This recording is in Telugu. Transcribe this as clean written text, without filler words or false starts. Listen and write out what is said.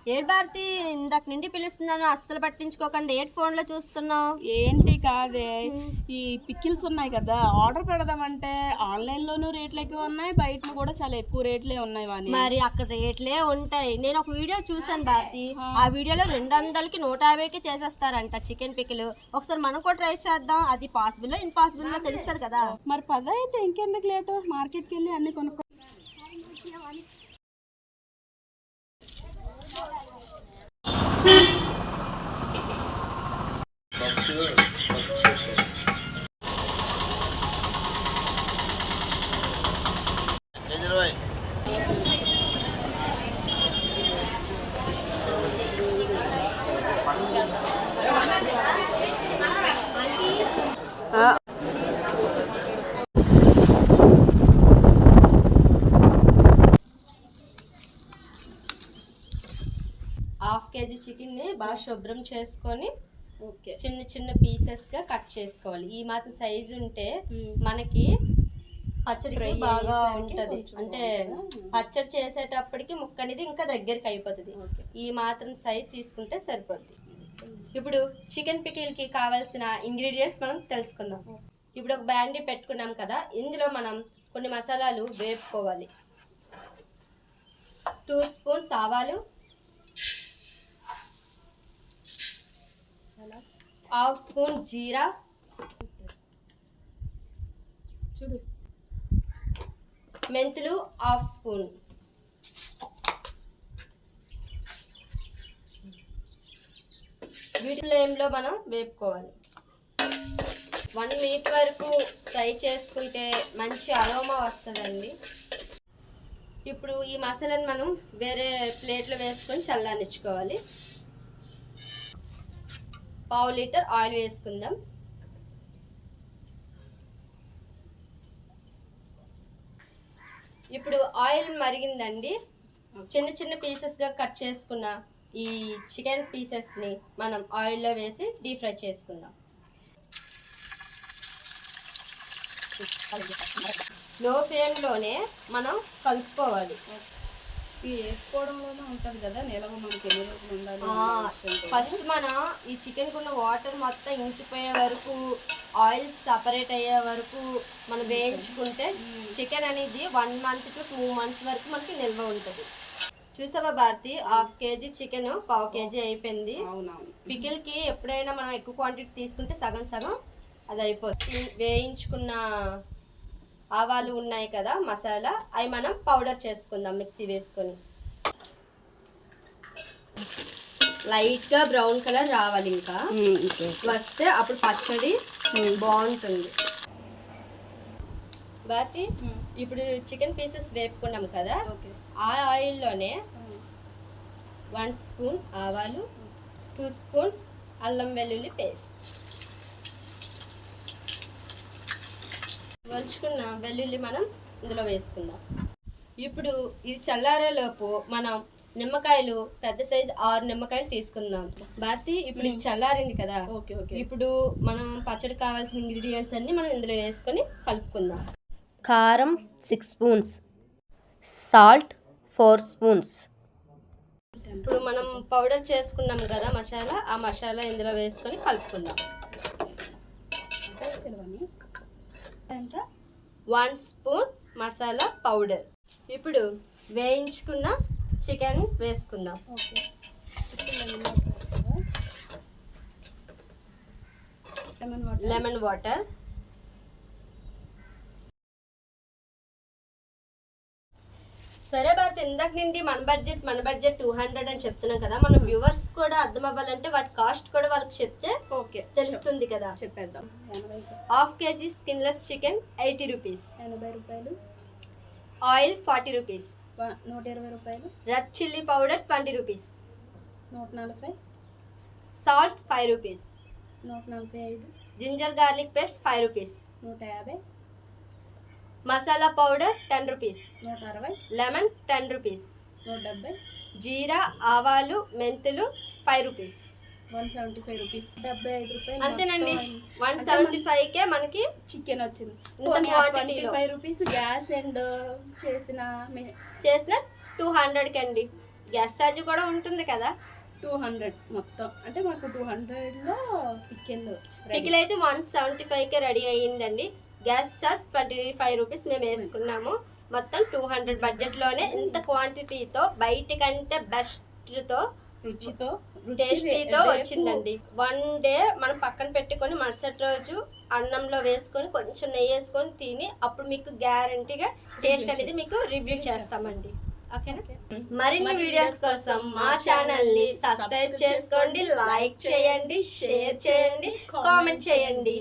ఏడు భారతి, ఇందాక నుండి పిలుస్తున్నాను, అస్సలు పట్టించుకోకండి. ఏడు ఫోన్ లో చూస్తున్నావు? ఏంటి కాదే, ఈ పికిల్స్ ఉన్నాయి కదా, ఆర్డర్ పెడదామంటే ఆన్లైన్ లోనూ రేట్లు ఎక్కువ ఉన్నాయి, బయట కూడా చాలా ఎక్కువ రేట్లే ఉన్నాయి. మరి అక్కడ రేట్లే ఉంటాయి. నేను ఒక వీడియో చూసాను భారతి, ఆ వీడియోలో 200కి 150కి చేసేస్తారంట చికెన్ పికిల్. ఒకసారి మనం కూడా ట్రై చేద్దాం. అది పాసిబుల్ ఇంపాసిబుల్ తెలుస్తుంది కదా. మరి పద అయితే ఇంకెందుకు లేటు, మార్కెట్కి వెళ్ళి అన్ని కొనుక్కో. హాఫ్ కేజీ చికెన్ ని బాగా శుభ్రం చేసుకొని చిన్న చిన్న పీసెస్ గా కట్ చేసుకోవాలి. ఈ మాత్రం సైజు ఉంటే మనకి పచ్చడి బాగా ఉంటది. అంటే పచ్చడి చేసేటప్పటికి ముక్క అనేది ఇంకా దగ్గరికి అయిపోతుంది. ఈ మాత్రం సైజ్ తీసుకుంటే సరిపోద్ది. ఇప్పుడు చికెన్ పికిల్ కి కావాల్సిన ఇంగ్రీడియంట్స్ మనం తెలుసుకుందాం. ఇప్పుడు ఒక బ్యాండీ పెట్టుకున్నాం కదా, ఇందులో మనం కొన్ని మసాలాలు వేపుకోవాలి. 2 స్పూన్స్ ఆవాలు, 1/2 స్పూన్ జీరా, మెంతులు 1/2 స్పూన్, వీటి ఫ్లేమ్లో మనం వేపుకోవాలి. 1 మినిట్ వరకు ఫ్రై చేసుకుంటే మంచి అరోమా వస్తుందండి. ఇప్పుడు ఈ మసాలాను మనం వేరే ప్లేట్లో వేసుకొని చల్లారించుకోవాలి. 1/2 లీటర్ ఆయిల్ వేసుకుందాం. ఇప్పుడు ఆయిల్ మరిగిందండి. చిన్న చిన్న పీసెస్గా కట్ చేసుకున్న ఈ చికెన్ పీసెస్ని మనం ఆయిల్లో వేసి డీప్ ఫ్రై చేసుకుందాం. లో ఫ్లేమ్లోనే మనం కలుపుకోవాలి. వేసుకోవడంలోనే ఉంటుంది కదా, నిలవ మనకి ఎన్ని రోజులు ఉండాలి. ఫస్ట్ మనం ఈ చికెన్ కున్న వాటర్ మొత్తం ఇంకిపోయే వరకు, ఆయిల్ సపరేట్ అయ్యే వరకు మనం వేయించుకుంటే చికెన్ అనేది 1 మంత్ టు 2 మంత్స్ వరకు మనకి నిల్వ ఉంటుంది. చూసావా భారతి, 1/2 కేజీ చికెన్ 1/2 కేజీ అయిపోయింది. పికిల్కి ఎప్పుడైనా మనం ఎక్కువ క్వాంటిటీ తీసుకుంటే సగం సగం అది అయిపోతుంది. వేయించుకున్న ఆవాలు ఉన్నాయి కదా మసాలా, అవి మనం పౌడర్ చేసుకుందాం మిక్సీ వేసుకొని. లైట్గా బ్రౌన్ కలర్ రావాలి, ఇంకా వస్తే అప్పుడు పచ్చడి బాగుంటుంది. భారతి, ఇప్పుడు చికెన్ పీసెస్ వేపుకున్నాం కదా, ఆ ఆయిల్లోనే 1 స్పూన్ ఆవాలు, 2 స్పూన్స్ అల్లం వెల్లుల్లి పేస్ట్, వలుచుకున్న వెల్లుల్లి మనం ఇందులో వేసుకుందాం. ఇప్పుడు ఇది చల్లారేలోపు మనం నిమ్మకాయలు పెద్ద సైజు 6 నిమ్మకాయలు తీసుకుందాం. భారతి, ఇప్పుడు ఇది చల్లారింది కదా, ఇప్పుడు మనం పచ్చడి కావాల్సిన ఇంగ్రీడియంట్స్ అన్ని మనం ఇందులో వేసుకొని కలుపుకుందాం. కారం 6 స్పూన్స్, సాల్ట్ 4 స్పూన్స్. ఇప్పుడు మనం పౌడర్ చేసుకున్నాం కదా మసాలా, ఆ మసాలా ఇందులో వేసుకొని కలుపుకుందాం. 1 స్పూన్ మసాలా పౌడర్. ఇప్పుడు వేయించుకున్న చికెన్ వేసుకుందాం. లెమన్ వాటర్, సరే భారతి, ఇందాక నుండి మన బడ్జెట్ 200 అని చెప్తున్నాం కదా, మన వ్యూవర్స్ కూడా అర్థం అవ్వాలంటే వాటి కాస్ట్ కూడా వాళ్ళకి చెప్తే తెలుస్తుంది కదా. చెప్పేద్దాం. 1/2 కేజీ స్కిన్లెస్ చికెన్ 80 రూపీస్, 80 రూపాయలు. ఆయిల్ 40 రూపీస్, 120 రూపాయలు. Red chilli powder 20 rupees, 140. Salt 5 rupees, 145. Ginger garlic paste 5 rupees, 150. Masala powder 10 rupees, 160. Lemon 10 rupees, 170. జీరా ఆవాలు మెంతులు 5 రూపీస్, 175 రూపీస్, 75 రూపాయలు. అంతేనండి. 175కే మనకి చికెన్ వచ్చింది. 25 రూపీస్ గ్యాస్ అండ్ చేసిన 200 కండి. గ్యాస్ ఛార్జ్ కూడా ఉంటుంది కదా. 200 మొత్తం అంటే మాకు 200లో పికిల్ అయితే 175కే రెడీ అయ్యిందండి. గ్యాస్ ఛార్జ్ 25 రూపీస్ మేము వేసుకున్నాము. మొత్తం 200 బడ్జెట్లోనే ఇంత క్వాంటిటీతో బయట కంటే బెస్ట్తో టేస్టీతో వచ్చిందండి. 1 డే మనం పక్కన పెట్టుకొని మరుసటి రోజు అన్నంలో వేసుకొని కొంచెం నెయ్యి వేసుకొని తిని అప్పుడు మీకు గ్యారంటీగా టేస్ట్ అనేది మీకు రివ్యూ చేస్తామండి. ఓకేనా? మరిన్ని వీడియోస్ కోసం మా ఛానల్ ని సబ్స్క్రైబ్ చేసుకోండి, లైక్ చేయండి, షేర్ చేయండి, కామెంట్ చేయండి.